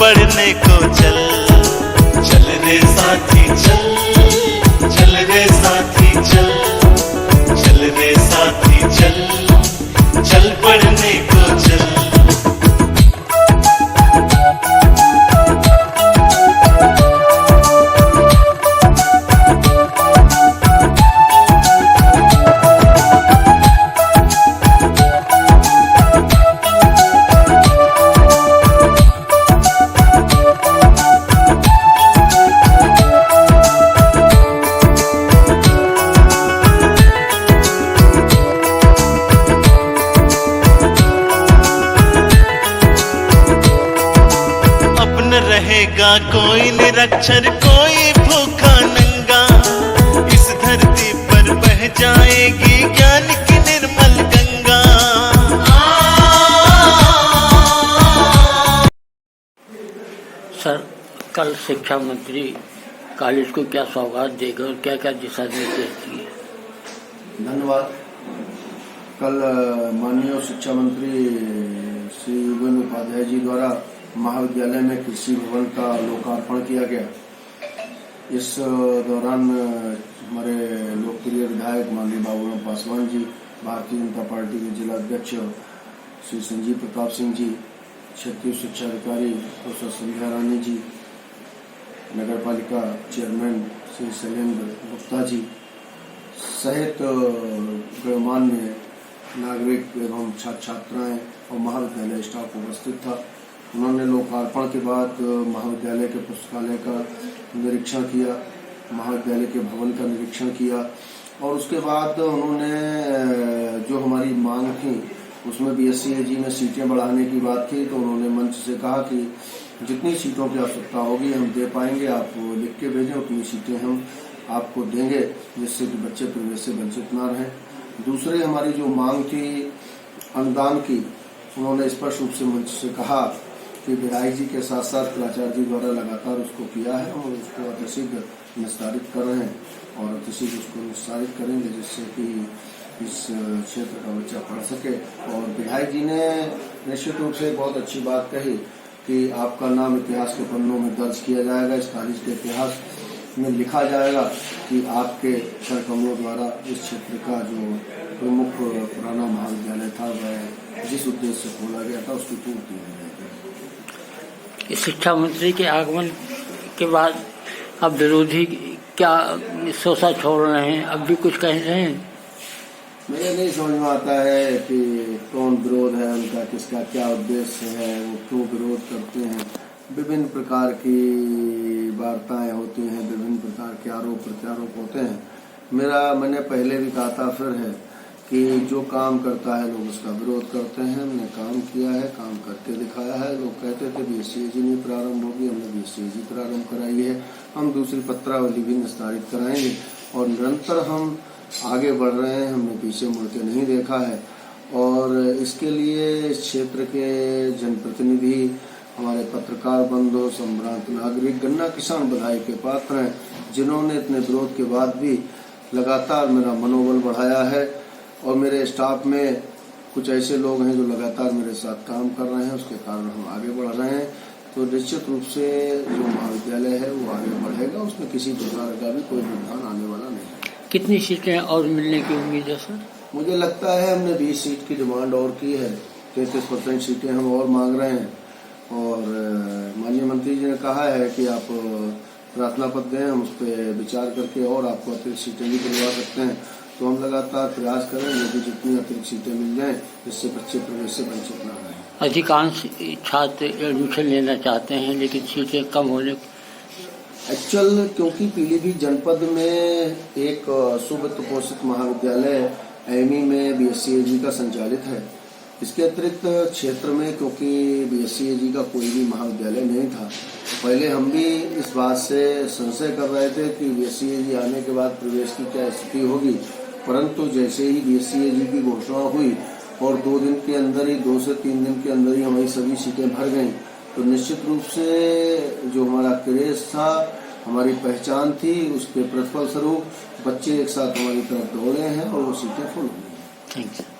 पढ़ने को चल, चल रे साथी चल, चल रे साथी चल, चल रे साथी चल, चल पढ़ने को चल। रहेगा कोई निरक्षर कोई भूखा नंगा, इस धरती पर बह जाएगी ज्ञान की निर्मल गंगा। सर, कल शिक्षा मंत्री कॉलेज को क्या सौगात देगा और क्या क्या दिशा निर्देश दिए? धन्यवाद। कल माननीय शिक्षा मंत्री श्री युगल उपाध्याय जी द्वारा महाविद्यालय में कृषि भवन का लोकार्पण किया गया। इस दौरान हमारे लोकप्रिय विधायक माननीय बाबूराम पासवान जी, भारतीय जनता पार्टी के जिला अध्यक्ष श्री संजीव प्रताप सिंह जी, क्षेत्रीय शिक्षा अधिकारी प्रोफेसर संध्या रानी जी, नगर पालिका चेयरमैन श्री शैलेंद्र गुप्ता जी सहित गणमान्य नागरिक एवं छात्र छात्राएं और महाविद्यालय स्टाफ उपस्थित था। उन्होंने लोकार्पण के बाद महाविद्यालय के पुस्तकालय का निरीक्षण किया, महाविद्यालय के भवन का निरीक्षण किया और उसके बाद उन्होंने जो हमारी मांग थी उसमें BSc-AG में सीटें बढ़ाने की बात थी, तो उन्होंने मंच से कहा कि जितनी सीटों की आवश्यकता होगी हम दे पाएंगे, आप लिख के भेजें, उतनी सीटें हम आपको देंगे जिससे कि बच्चे प्रवेश से वंचित न रहें। दूसरी हमारी जो मांग थी अनुदान की, उन्होंने स्पष्ट रूप से मंच से कहा कि विधायक जी के साथ साथ प्राचार्य जी द्वारा लगातार उसको किया है और उसको अतिशीघ्र निस्तारित कर रहे हैं और अतिशीघ्र उसको निस्तारित करेंगे जिससे कि इस क्षेत्र का बच्चा पढ़ सके। और विधायक जी ने निश्चित रूप से बहुत अच्छी बात कही कि आपका नाम इतिहास के पन्नों में दर्ज किया जाएगा, इस कॉलेज के इतिहास में लिखा जाएगा कि आपके कर कमलों द्वारा इस क्षेत्र का जो प्रमुख पुराना महाविद्यालय था वह जिस उद्देश्य से खोला गया था उसकी पूर्ति हो जाएगी। शिक्षा मंत्री के आगमन के बाद अब विरोधी क्या सोचा छोड़ रहे हैं, अब भी कुछ कह रहे हैं? मुझे नहीं समझ में आता है कि कौन विरोध है उनका, किसका क्या उद्देश्य है, वो क्यों विरोध करते हैं। विभिन्न प्रकार की वार्ताएं होती हैं, विभिन्न प्रकार के आरोप प्रत्यारोप होते हैं। मैंने पहले भी कहा था, फिर है कि जो काम करता है लोग उसका विरोध करते हैं। हमने काम किया है, काम करके दिखाया है। लोग कहते थे BSc-AG नहीं प्रारंभ होगी, हमने BSc-AG प्रारंभ कराई है, हम दूसरी पत्रावली भी निस्तारित कराएंगे और निरंतर हम आगे बढ़ रहे हैं, हमने पीछे मुड़ के नहीं देखा है। और इसके लिए इस क्षेत्र के जनप्रतिनिधि, हमारे पत्रकार बंधु, संभ्रांत नागरिक, गन्ना किसान बधाई के पात्र हैं, जिन्होंने इतने विरोध के बाद भी लगातार मेरा मनोबल बढ़ाया है। और मेरे स्टाफ में कुछ ऐसे लोग हैं जो लगातार मेरे साथ काम कर रहे हैं, उसके कारण हम आगे बढ़ रहे हैं। तो निश्चित रूप से जो महाविद्यालय है वो आगे बढ़ेगा, उसमें किसी प्रकार का भी कोई व्यवधान आने वाला नहीं है। कितनी सीटें और मिलने की उम्मीद है सर? मुझे लगता है हमने 20 सीट की डिमांड और की है, 33% सीटें हम और मांग रहे हैं। और माननीय मंत्री जी ने कहा है कि आप प्रार्थना पत्र दें, हम उस पर विचार करके और आपको अतिरिक्त सीटें भी दिलवा सकते हैं। तो हम लगातार प्रयास करेंगे कि जितनी अतिरिक्त सीटें मिल जाएं जिससे बच्चे प्रवेश से वंचित न रहें। अधिकांश छात्र एडमिशन लेना चाहते हैं लेकिन सीटें कम होने एक्चुअल क्योंकि पीलीभीत जनपद में एक सुवित्त पोषित महाविद्यालय एमी में BSc-AG का संचालित है। इसके अतिरिक्त क्षेत्र में क्योंकि BSc-AG का कोई भी महाविद्यालय नहीं था, पहले हम भी इस बात से संशय कर रहे थे कि BSc-AG आने के बाद प्रवेश की क्या स्थिति होगी। परंतु जैसे ही BSc-AG की घोषणा हुई और 2 दिन के अंदर ही, 2 से 3 दिन के अंदर ही हमारी सभी सीटें भर गईं, तो निश्चित रूप से जो हमारा क्रेज था, हमारी पहचान थी, उसके प्रतिफल स्वरूप बच्चे एक साथ हमारी तरफ दौड़े हैं और वो सीटें फुल हुई। Thank you.